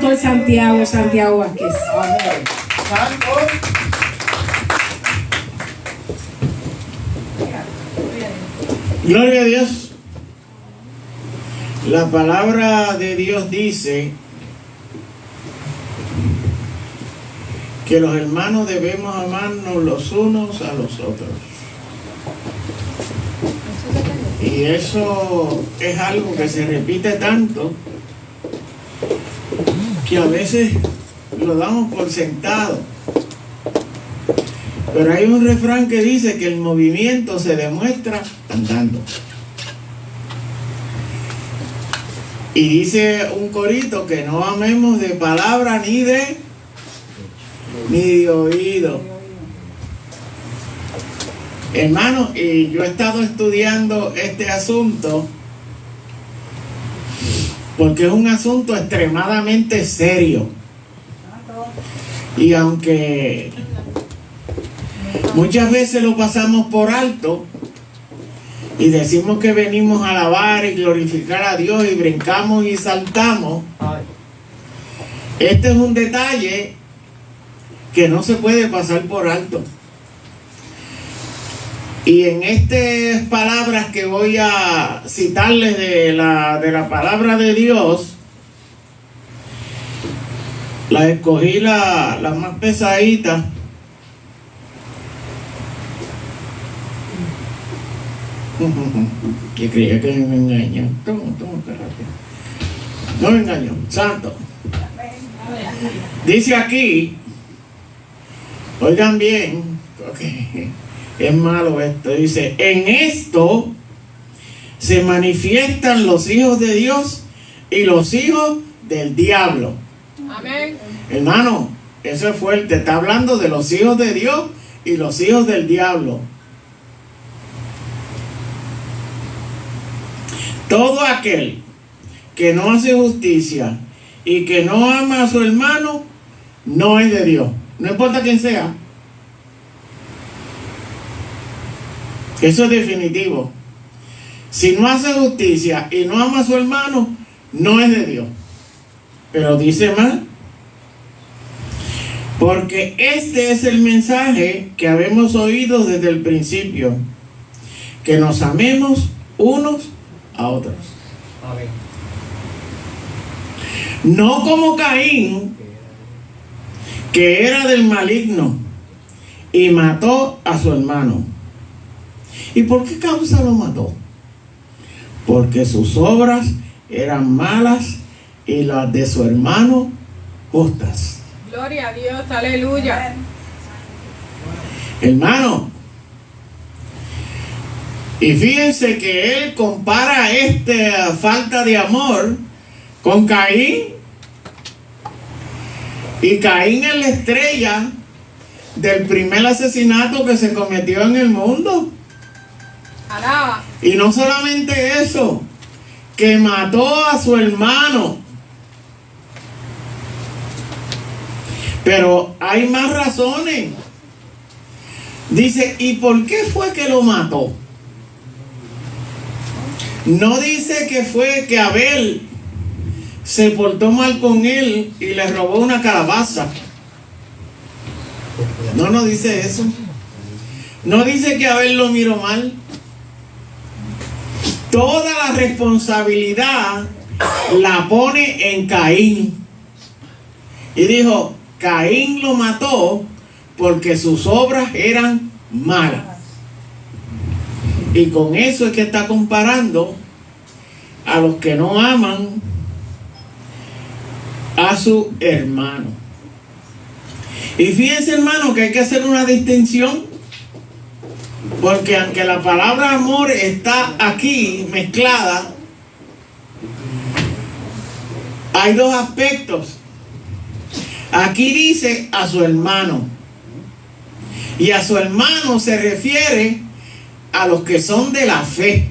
pastor Santiago Vázquez. Gloria a Dios. La palabra de Dios dice que los hermanos debemos amarnos los unos a los otros. Y eso es algo que se repite tanto que a veces lo damos por sentado. Pero hay un refrán que dice que el movimiento se demuestra andando. Y dice un corito que no amemos de palabra ni de oído. Hermano, y yo he estado estudiando este asunto porque es un asunto extremadamente serio. Y aunque muchas veces lo pasamos por alto y decimos que venimos a alabar y glorificar a Dios y brincamos y saltamos, este es un detalle que no se puede pasar por alto. Y en estas palabras que voy a citarles de la palabra de Dios, las escogí las más pesaditas. Que creía que me engañó. No me engañó, santo. Dice aquí, oigan bien, porque es malo esto. Dice: en esto se manifiestan los hijos de Dios y los hijos del diablo. Amén. Hermano, eso es fuerte. Está hablando de los hijos de Dios y los hijos del diablo. Todo aquel que no hace justicia y que no ama a su hermano no es de Dios. No importa quién sea. Eso es definitivo. Si no hace justicia y no ama a su hermano, no es de Dios. Pero dice más: porque este es el mensaje que habemos oído desde el principio, que nos amemos unos a otros. Amén. No como Caín, que era del maligno y mató a su hermano. ¿Y por qué causa lo mató? Porque sus obras eran malas y las de su hermano justas. Gloria a Dios, aleluya. Hermano, y fíjense que él compara esta falta de amor con Caín. Y Caín es la estrella del primer asesinato que se cometió en el mundo. Alaba. Y no solamente eso, que mató a su hermano. Pero hay más razones. Dice: ¿y por qué fue que lo mató? No dice que fue que Abel se portó mal con él y le robó una calabaza. No dice eso. No dice que Abel lo miró mal. Toda la responsabilidad la pone en Caín. Y dijo: Caín lo mató porque sus obras eran malas. Y con eso es que está comparando a los que no aman a su hermano. Y fíjense, hermano, que hay que hacer una distinción, porque aunque la palabra amor está aquí mezclada, hay dos aspectos. Aquí dice a su hermano, y a su hermano se refiere a los que son de la fe,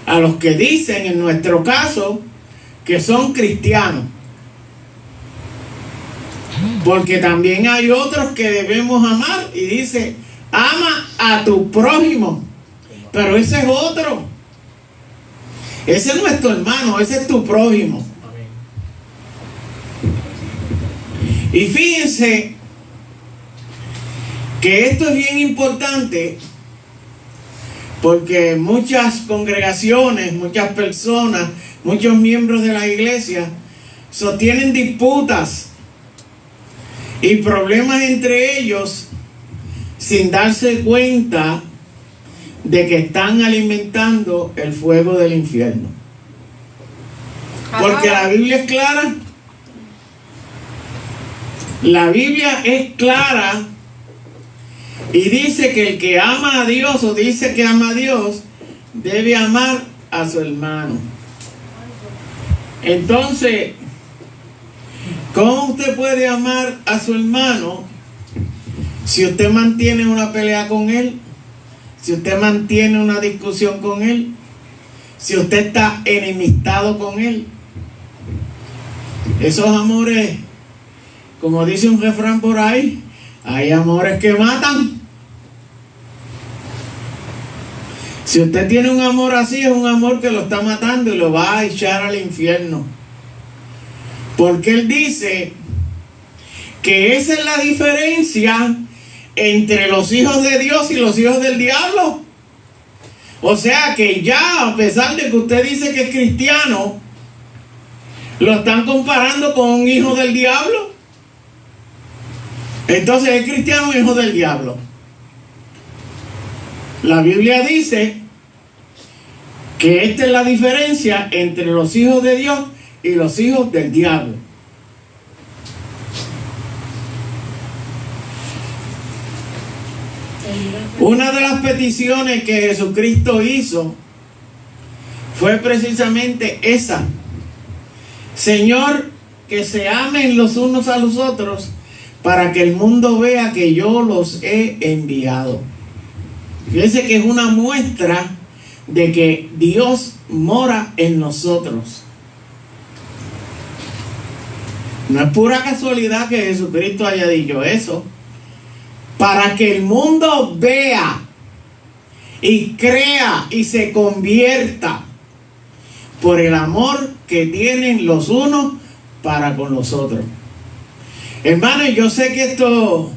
a los que dicen, en nuestro caso, que son cristianos. Porque también hay otros que debemos amar, y dice: ama a tu prójimo. Pero ese es otro. Ese es nuestro hermano, ese es tu prójimo. Y fíjense que esto es bien importante porque muchas congregaciones, muchas personas, muchos miembros de la iglesia sostienen disputas y problemas entre ellos sin darse cuenta de que están alimentando el fuego del infierno. Porque la Biblia es clara. La Biblia es clara y dice que el que ama a Dios o dice que ama a Dios debe amar a su hermano. Entonces, ¿cómo usted puede amar a su hermano si usted mantiene una pelea con él? Si usted mantiene una discusión con él, si usted está enemistado con él. Esos amores, como dice un refrán por ahí, hay amores que matan. Si usted tiene un amor así, es un amor que lo está matando y lo va a echar al infierno. Porque él dice que esa es la diferencia entre los hijos de Dios y los hijos del diablo. O sea que ya, a pesar de que usted dice que es cristiano, lo están comparando con un hijo del diablo. Entonces es cristiano hijo del diablo. La Biblia dice que esta es la diferencia entre los hijos de Dios y los hijos del diablo. Una de las peticiones que Jesucristo hizo fue precisamente esa: Señor, que se amen los unos a los otros para que el mundo vea que yo los he enviado. Fíjense que es una muestra de que Dios mora en nosotros. No es pura casualidad que Jesucristo haya dicho eso. Para que el mundo vea y crea y se convierta por el amor que tienen los unos para con los otros. Hermanos, yo sé que esto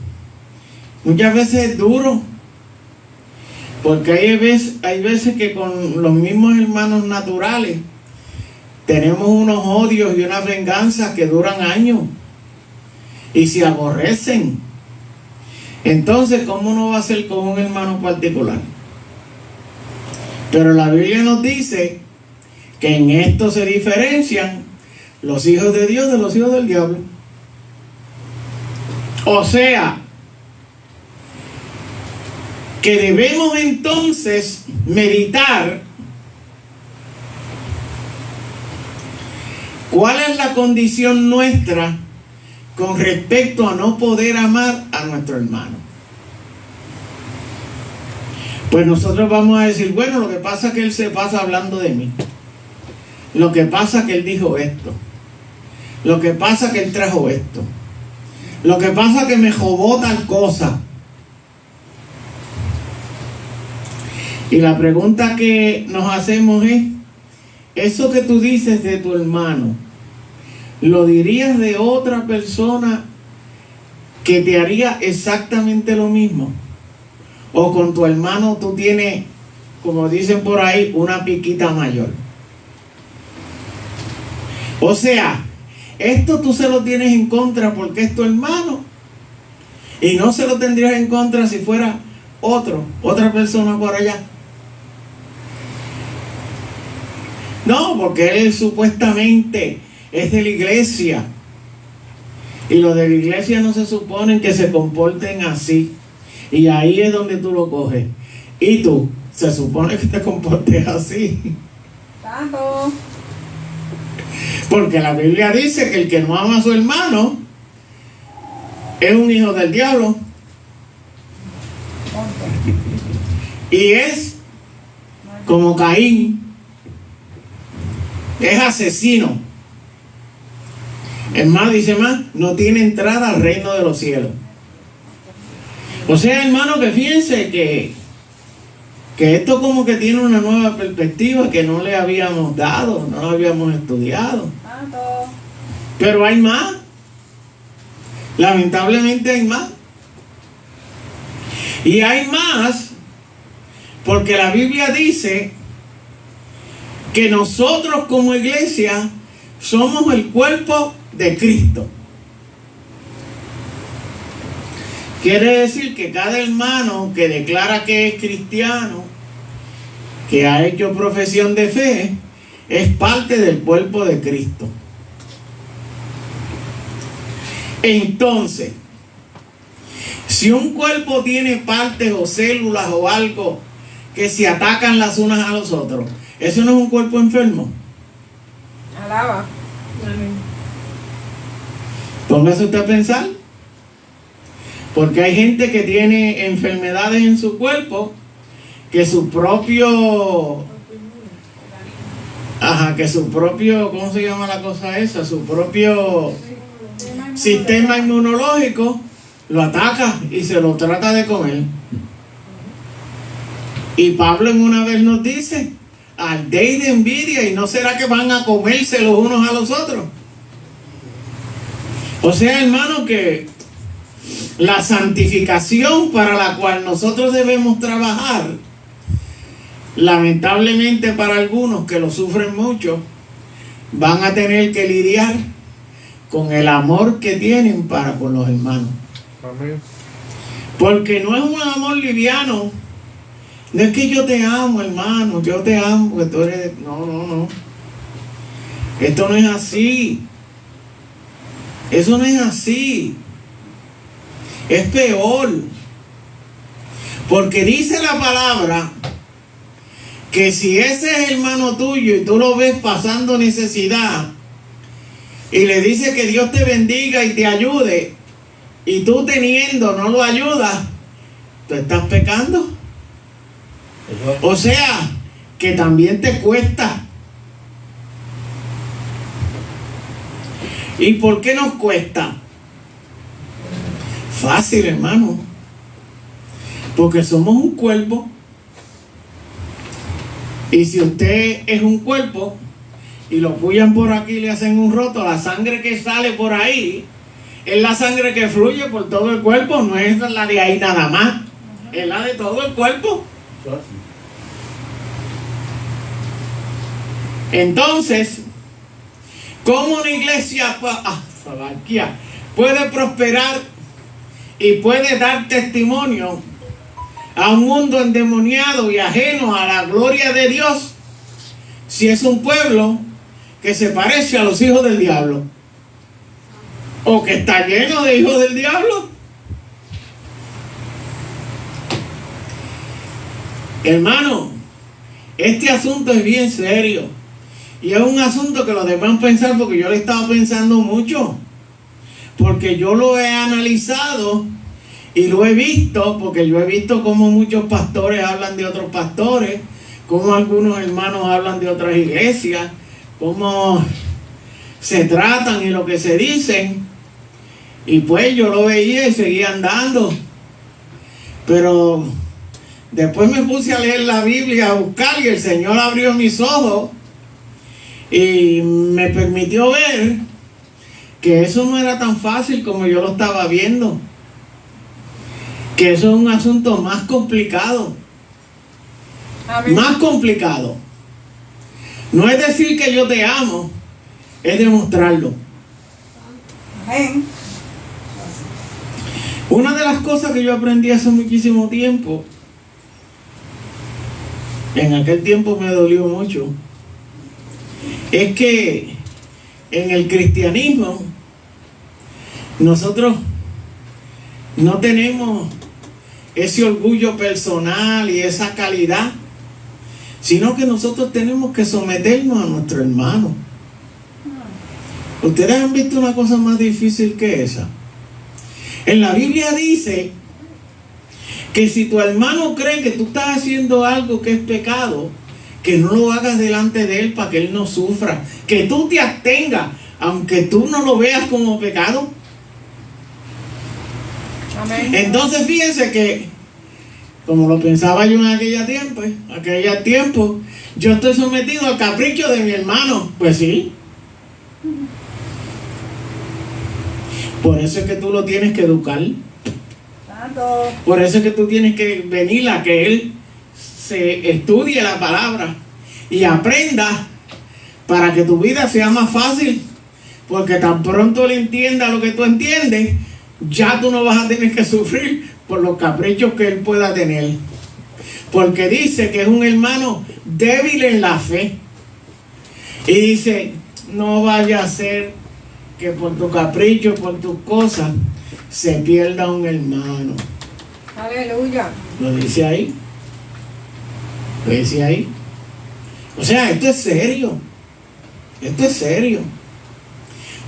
muchas veces es duro, porque hay veces que con los mismos hermanos naturales tenemos unos odios y unas venganzas que duran años y se aborrecen. Entonces, ¿cómo uno va a hacer con un hermano particular? Pero la Biblia nos dice que en esto se diferencian los hijos de Dios de los hijos del diablo. O sea, que debemos entonces meditar cuál es la condición nuestra con respecto a no poder amar a nuestro hermano. Pues nosotros vamos a decir, bueno, lo que pasa es que él se pasa hablando de mí. Lo que pasa es que él dijo esto. Lo que pasa es que él trajo esto. Lo que pasa es que me jodó tal cosa. Y la pregunta que nos hacemos es, eso que tú dices de tu hermano, ¿lo dirías de otra persona que te haría exactamente lo mismo? ¿O con tu hermano tú tienes, como dicen por ahí, una piquita mayor? O sea, esto tú se lo tienes en contra porque es tu hermano, y no se lo tendrías en contra si fuera otra persona por allá. No, porque él supuestamente es de la iglesia, y los de la iglesia no se suponen que se comporten así, y ahí es donde tú lo coges. Y tú, se supone que te comportes así. Santo. Porque la Biblia dice que el que no ama a su hermano es un hijo del diablo. Y es como Caín. Es asesino. Es más, dice más, no tiene entrada al reino de los cielos. O sea, hermano, que fíjense que esto como que tiene una nueva perspectiva que no le habíamos dado, no lo habíamos estudiado. Pero hay más. Lamentablemente hay más. Y hay más porque la Biblia dice que nosotros como iglesia somos el cuerpo de Cristo. Quiere decir que cada hermano que declara que es cristiano, que ha hecho profesión de fe, es parte del cuerpo de Cristo. Entonces, si un cuerpo tiene partes o células o algo que se atacan las unas a los otros, ¿eso no es un cuerpo enfermo? Alaba. Póngase usted a pensar. Porque hay gente que tiene enfermedades en su cuerpo que su propio... ¿cómo se llama la cosa esa? Su propio sistema inmunológico lo ataca y se lo trata de comer. Y Pablo en una vez nos dice, ardéis de envidia, y no será que van a comerse los unos a los otros. O sea, hermano, que la santificación para la cual nosotros debemos trabajar, lamentablemente para algunos que lo sufren mucho, van a tener que lidiar con el amor que tienen para con los hermanos. Amén. Porque no es un amor liviano. No es que yo te amo, hermano, yo te amo, porque tú eres... No. Esto no es así. Eso no es así. Es peor. Porque dice la palabra que si ese es hermano tuyo y tú lo ves pasando necesidad y le dice que Dios te bendiga y te ayude, y tú teniendo no lo ayudas, tú estás pecando. O sea, que también te cuesta. ¿Y por qué nos cuesta? Fácil, hermano. Porque somos un cuerpo. Y si usted es un cuerpo y lo pullan por aquí y le hacen un roto, la sangre que sale por ahí es la sangre que fluye por todo el cuerpo, no es la de ahí nada más, es la de todo el cuerpo. Entonces, ¿cómo una iglesia puede prosperar y puede dar testimonio a un mundo endemoniado y ajeno a la gloria de Dios si es un pueblo que se parece a los hijos del diablo o que está lleno de hijos del diablo? Hermano, este asunto es bien serio y es un asunto que lo deben pensar, porque yo lo he estado pensando mucho, porque yo lo he analizado y lo he visto, porque yo he visto cómo muchos pastores hablan de otros pastores, cómo algunos hermanos hablan de otras iglesias, cómo se tratan y lo que se dicen. Y pues yo lo veía y seguía andando. Pero después me puse a leer la Biblia, a buscar, y el Señor abrió mis ojos y me permitió ver que eso no era tan fácil como yo lo estaba viendo. Que eso es un asunto más complicado. Amén. Más complicado. No es decir que yo te amo, es demostrarlo. Amén. Una de las cosas que yo aprendí hace muchísimo tiempo, en aquel tiempo me dolió mucho, es que en el cristianismo nosotros no tenemos ese orgullo personal y esa calidad, sino que nosotros tenemos que someternos a nuestro hermano. ¿Ustedes han visto una cosa más difícil que esa? En la Biblia dice que si tu hermano cree que tú estás haciendo algo que es pecado, que no lo hagas delante de él para que él no sufra, que tú te abstengas, aunque tú no lo veas como pecado. Amén. Entonces fíjense que, como lo pensaba yo en aquel tiempo, yo estoy sometido al capricho de mi hermano. Pues sí. Por eso es que tú lo tienes que educar. Santo. Por eso es que tú tienes que venir a que él se estudie la palabra y aprenda para que tu vida sea más fácil. Porque tan pronto él entienda lo que tú entiendes, ya tú no vas a tener que sufrir por los caprichos que él pueda tener. Porque dice que es un hermano débil en la fe. Y dice, no vaya a ser que por tu capricho, por tus cosas, se pierda un hermano. Aleluya. Lo dice ahí. Lo dice ahí. O sea, esto es serio. Esto es serio.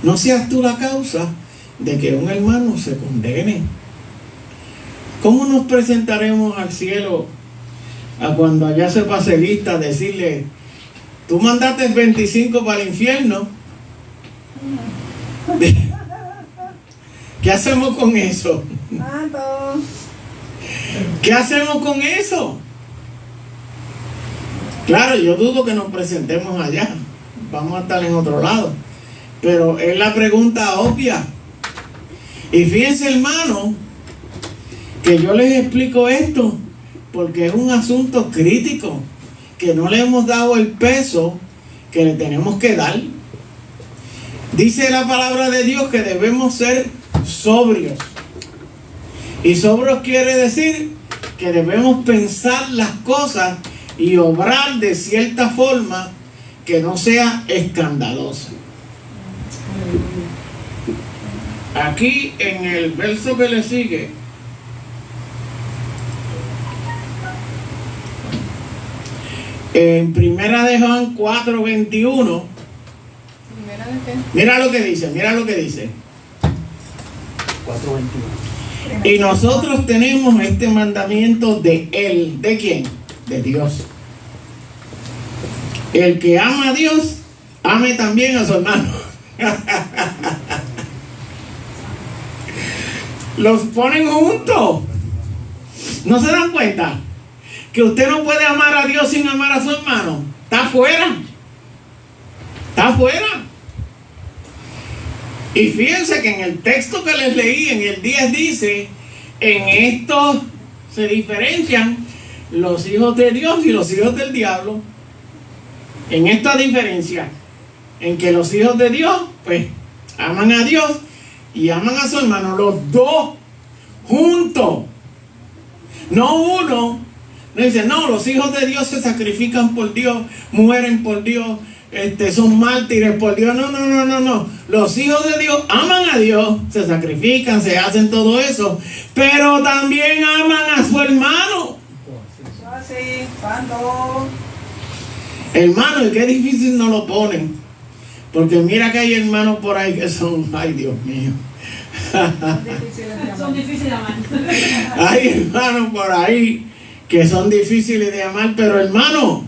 No seas tú la causa de que un hermano se condene. ¿Cómo nos presentaremos al cielo a cuando allá se pase lista decirle, tú mandaste 25 para el infierno? ¿Qué hacemos con eso? Santo. ¿Qué hacemos con eso? Claro, yo dudo que nos presentemos allá. Vamos a estar en otro lado. Pero es la pregunta obvia. Y fíjense, hermano, que yo les explico esto porque es un asunto crítico que no le hemos dado el peso que le tenemos que dar. Dice la palabra de Dios que debemos ser sobrios. Y sobrios quiere decir que debemos pensar las cosas y obrar de cierta forma que no sea escandalosa. Aquí en el verso que le sigue, en Primera de Juan 4:21, ¿Primera de qué? mira lo que dice, mira lo que dice. 4:21. Y nosotros tenemos este mandamiento de Él. ¿De quién? De Dios. El que ama a Dios, ame también a su hermano. Los ponen juntos. ¿No se dan cuenta? Que usted no puede amar a Dios sin amar a su hermano. Está afuera. Está afuera. Y fíjense que en el texto que les leí, en el 10 dice, en esto se diferencian los hijos de Dios y los hijos del diablo. En esta diferencia, en que los hijos de Dios, pues, aman a Dios y aman a su hermano, los dos juntos. No uno. No dice, no, los hijos de Dios se sacrifican por Dios, mueren por Dios, son mártires por Dios. No. Los hijos de Dios aman a Dios, se sacrifican, se hacen todo eso, pero también aman a su hermano. Así, santo. Hermano, y qué difícil nos lo ponen. Porque mira que hay hermanos por ahí que son, ay Dios mío. Son difíciles de amar. Hay hermanos por ahí que son difíciles de amar, pero hermano,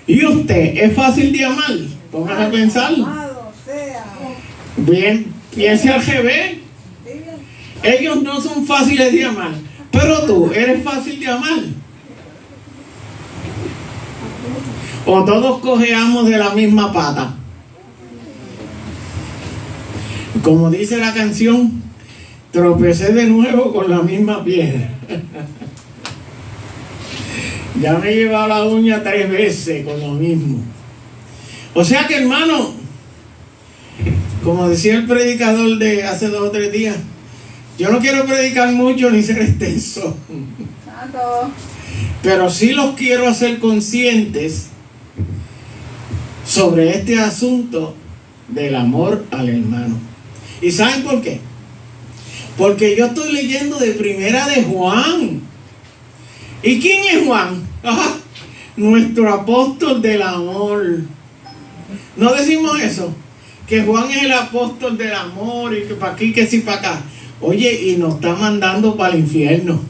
¿y usted es fácil de amar? Póngase a pensar. Amado sea. Bien, piense al revés. Ellos no son fáciles de amar, pero tú eres fácil de amar. O todos cojeamos de la misma pata. Como dice la canción, tropecé de nuevo con la misma piedra. Ya me he llevado la uña 3 veces con lo mismo. O sea que, hermano, como decía el predicador de hace 2 o 3 días, yo no quiero predicar mucho ni ser extenso, Santo. pero sí los quiero hacer conscientes sobre este asunto del amor al hermano. ¿Y saben por qué? Porque yo estoy leyendo de Primera de Juan. ¿Y quién es Juan? Ajá, nuestro apóstol del amor. ¿No decimos eso? Que Juan es el apóstol del amor y que para aquí, que sí para acá. Oye, y nos está mandando para el infierno.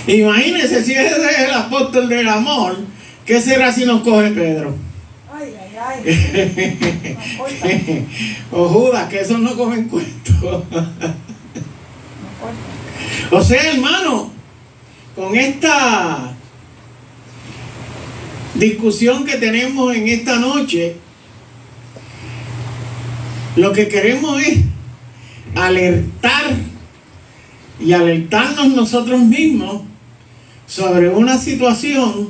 Imagínense si ese es el apóstol del amor, ¿qué será si nos coge Pedro? Ay, ay, ay. O Judas, que esos no cogen cuentos. No importa. O sea, hermano, con esta discusión que tenemos en esta noche, Lo que queremos es alertar y alertarnos nosotros mismos sobre una situación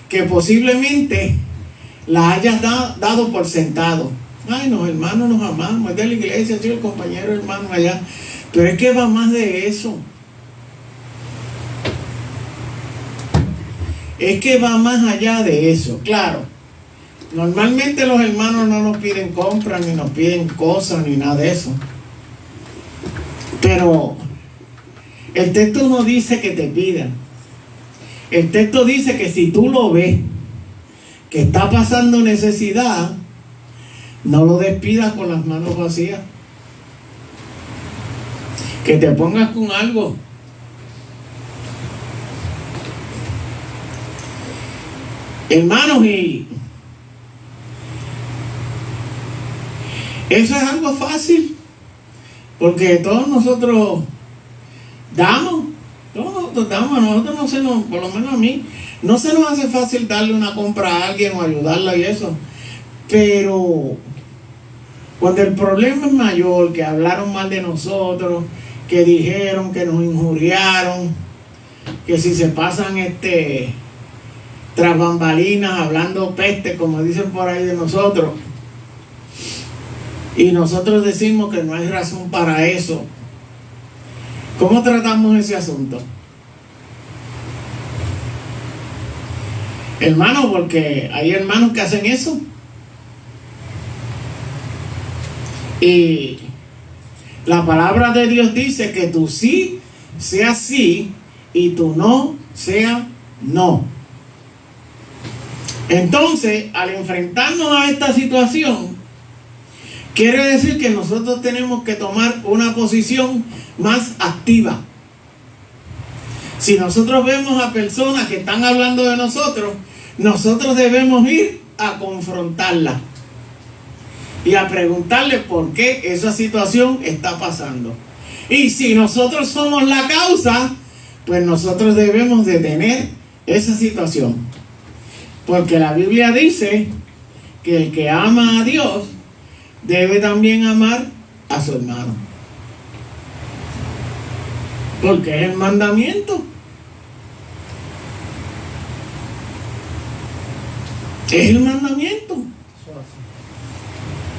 que posiblemente la hayas dado por sentado. Ay, los hermanos nos amamos, es de la iglesia, sí, el compañero hermano allá. Pero es que va más de eso. Es que va más allá de eso. Claro, normalmente los hermanos no nos piden compras, ni nos piden cosas, ni nada de eso. Pero el texto no dice que te pidan. El texto dice que si tú lo ves, que está pasando necesidad, no lo despidas con las manos vacías. Que te pongas con algo. Hermanos, y eso es algo fácil, porque todos nosotros damos, a nosotros no se nos, por lo menos a mí, no se nos hace fácil darle una compra a alguien o ayudarla y eso, pero cuando el problema es mayor, que hablaron mal de nosotros, que dijeron, que nos injuriaron, que si se pasan tras bambalinas hablando peste, como dicen por ahí de nosotros, y nosotros decimos que no hay razón para eso, ¿cómo tratamos ese asunto? Hermanos, porque hay hermanos que hacen eso. Y la palabra de Dios dice que tu sí sea sí y tu no sea no. Entonces, al enfrentarnos a esta situación, quiere decir que nosotros tenemos que tomar una posición más activa. Si nosotros vemos a personas que están hablando de nosotros, nosotros debemos ir a confrontarla y a preguntarle por qué esa situación está pasando. Y si nosotros somos la causa, pues nosotros debemos detener esa situación. Porque la Biblia dice que el que ama a Dios debe también amar a su hermano. Porque es el mandamiento. Es el mandamiento.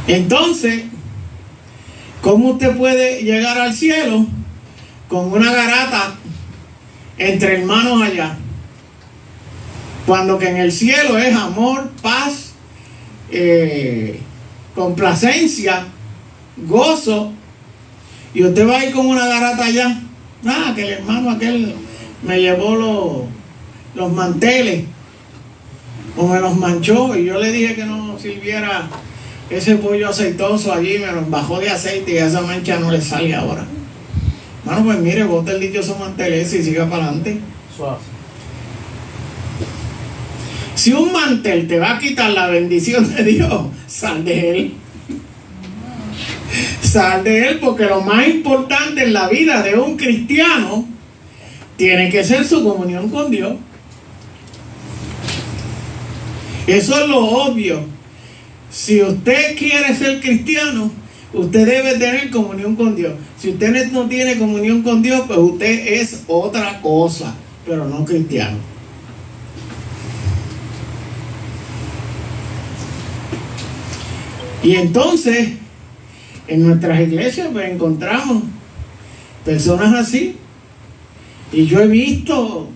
Entonces, ¿cómo usted puede llegar al cielo con una garata entre hermanos allá? Cuando que en el cielo es amor, paz, complacencia, gozo, y usted va a ir con una garata allá. Que el hermano aquel me llevó los manteles o me los manchó y yo le dije que no sirviera ese pollo aceitoso allí, me los bajó de aceite y esa mancha no le sale ahora. Bueno, pues mire, bota el dichoso mantel ese y siga para adelante. Suave. Si un mantel te va a quitar la bendición de Dios, sal de él. Sal de él, porque lo más importante en la vida de un cristiano tiene que ser su comunión con Dios. Eso es lo obvio. Si usted quiere ser cristiano, usted debe tener comunión con Dios. Si usted no tiene comunión con Dios, pues usted es otra cosa, pero no cristiano. Y entonces, en nuestras iglesias pues encontramos personas así. Y yo he visto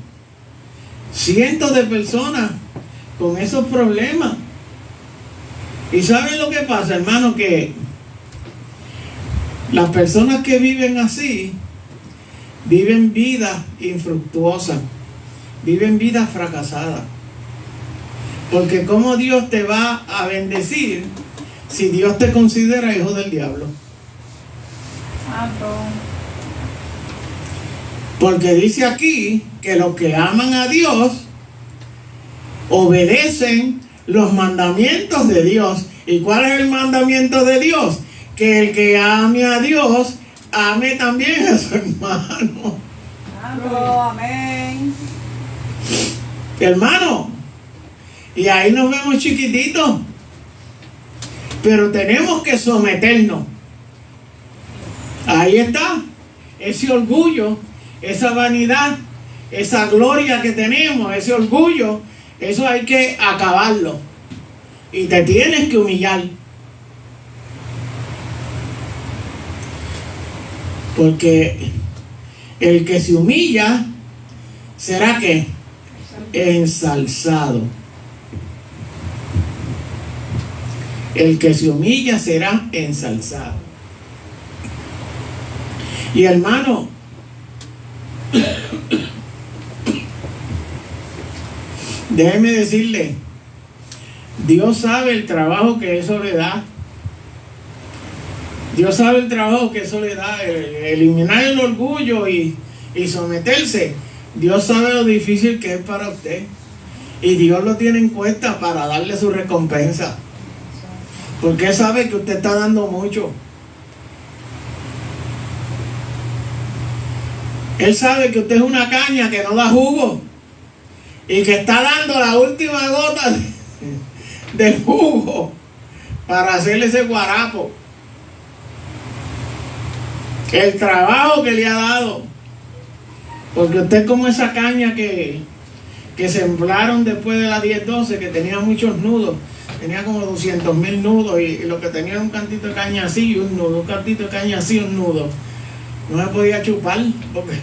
cientos de personas con esos problemas. ¿Y saben lo que pasa, hermano? Que las personas que viven así viven vidas infructuosas, viven vidas fracasadas. Porque ¿cómo Dios te va a bendecir si Dios te considera hijo del diablo? Porque dice aquí que los que aman a Dios obedecen los mandamientos de Dios. ¿Y cuál es el mandamiento de Dios? Que el que ame a Dios, ame también a su hermano. Amén. Hermano, y ahí nos vemos chiquititos. Pero tenemos que someternos. Ahí está. Ese orgullo, esa vanidad, esa gloria que tenemos, ese orgullo, eso hay que acabarlo. Y te tienes que humillar. Porque el que se humilla será ¿qué? Ensalzado. El que se humilla será ensalzado. Y hermano, déjeme decirle, Dios sabe el trabajo que eso le da. Dios sabe el trabajo que eso le da, eliminar el orgullo y someterse. Dios sabe lo difícil que es para usted. Y Dios lo tiene en cuenta para darle su recompensa. Porque sabe que usted está dando mucho. Él sabe que usted es una caña que no da jugo y que está dando la última gota de jugo para hacerle ese guarapo. El trabajo que le ha dado. Porque usted es como esa caña que sembraron después de las 10-12, que tenía muchos nudos. Tenía como 200,000 nudos y lo que tenía era un cantito de caña así y un nudo, un cantito de caña así y un nudo. No se podía chupar porque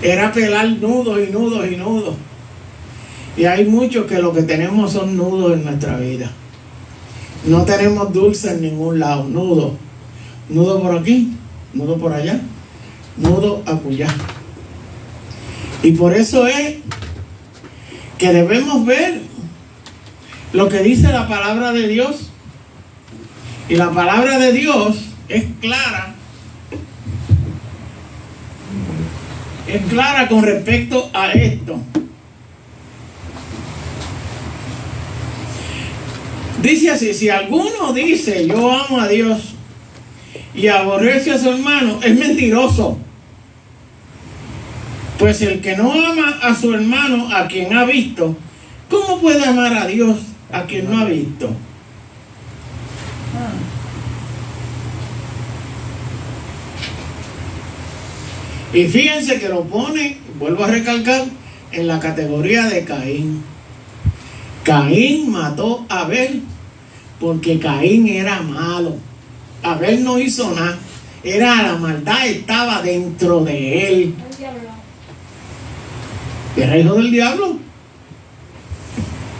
era pelar nudos y nudos y nudos. Y hay muchos que lo que tenemos son nudos en nuestra vida. No tenemos dulce en ningún lado, nudos. Nudo por aquí, nudo por allá, nudo acullá. Y por eso es que debemos ver lo que dice la palabra de Dios. Y la palabra de Dios es clara. Es clara con respecto a esto. Dice así: si alguno dice yo amo a Dios y aborrece a su hermano, es mentiroso. Pues el que no ama a su hermano a quien ha visto, ¿cómo puede amar a Dios a quien no ha visto? Y fíjense que lo pone, vuelvo a recalcar, en la categoría de Caín. Caín mató a Abel porque Caín era malo. Abel no hizo nada. La maldad estaba dentro de él. Era hijo del diablo.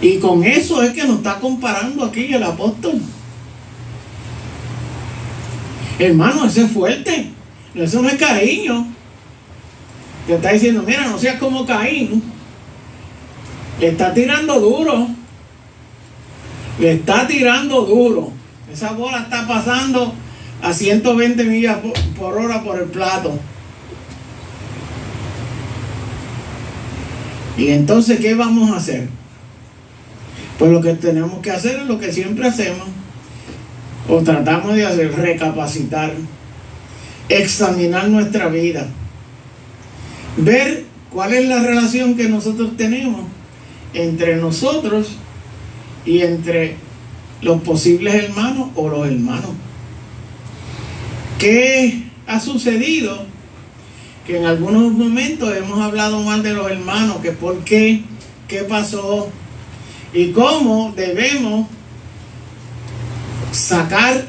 Y con eso es que nos está comparando aquí el apóstol. Hermano, ese es fuerte. Eso no es cariño. Te está diciendo, mira, no seas como Caín. Le está tirando duro. Le está tirando duro. Esa bola está pasando a 120 millas por hora por el plato. Y entonces, ¿qué vamos a hacer? Pues lo que tenemos que hacer es lo que siempre hacemos, o tratamos de hacer: recapacitar, examinar nuestra vida, ver cuál es la relación que nosotros tenemos entre nosotros y entre los posibles hermanos o los hermanos. ¿Qué ha sucedido? Que en algunos momentos hemos hablado mal de los hermanos, que por qué, qué pasó y cómo debemos sacar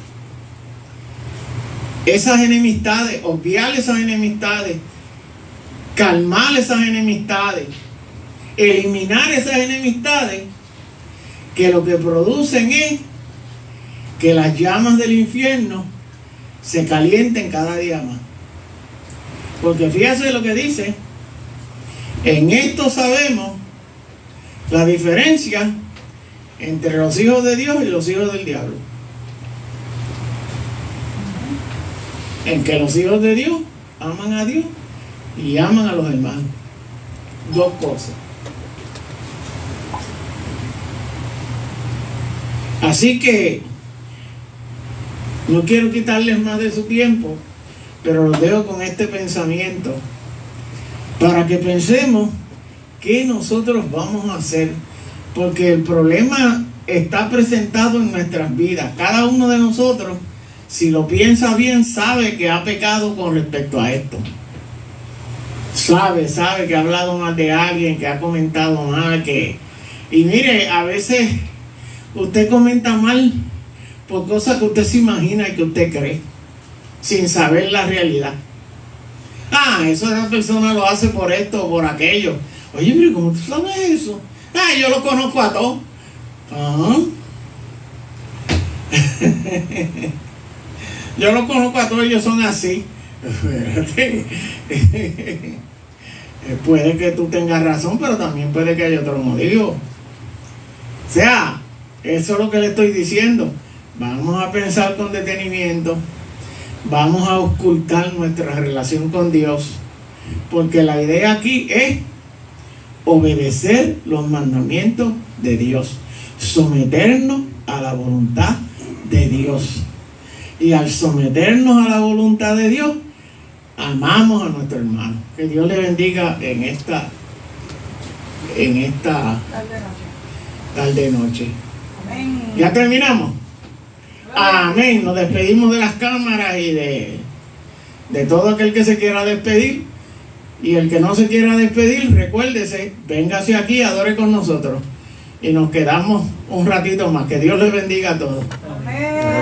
esas enemistades, obviar esas enemistades, calmar esas enemistades, eliminar esas enemistades, que lo que producen es que las llamas del infierno se calienten cada día más. Porque fíjate lo que dice: en esto sabemos la diferencia entre los hijos de Dios y los hijos del diablo. En que los hijos de Dios aman a Dios y aman a los hermanos. Dos cosas. Así que no quiero quitarles más de su tiempo, pero los dejo con este pensamiento para que pensemos qué nosotros vamos a hacer, porque el problema está presentado en nuestras vidas. Cada uno de nosotros, si lo piensa bien, sabe que ha pecado con respecto a esto. Sabe que ha hablado mal de alguien, que ha comentado mal, que... Y mire, a veces usted comenta mal por cosas que usted se imagina y que usted cree, sin saber la realidad. Esa persona lo hace por esto o por aquello. Oye, pero ¿cómo tú sabes eso? Yo lo conozco a todos. Yo lo conozco a todos, ellos son así. Espérate. Puede que tú tengas razón, pero también puede que haya otro motivo. O sea, eso es lo que le estoy diciendo. Vamos a pensar con detenimiento. Vamos a ocultar nuestra relación con Dios. Porque la idea aquí es obedecer los mandamientos de Dios. Someternos a la voluntad de Dios. Y al someternos a la voluntad de Dios, amamos a nuestro hermano. Que Dios le bendiga en esta tarde noche. Amén. Ya terminamos. Amén. Nos despedimos de las cámaras y de todo aquel que se quiera despedir. Y el que no se quiera despedir, recuérdese, véngase aquí, adore con nosotros. Y nos quedamos un ratito más. Que Dios les bendiga a todos. Amén.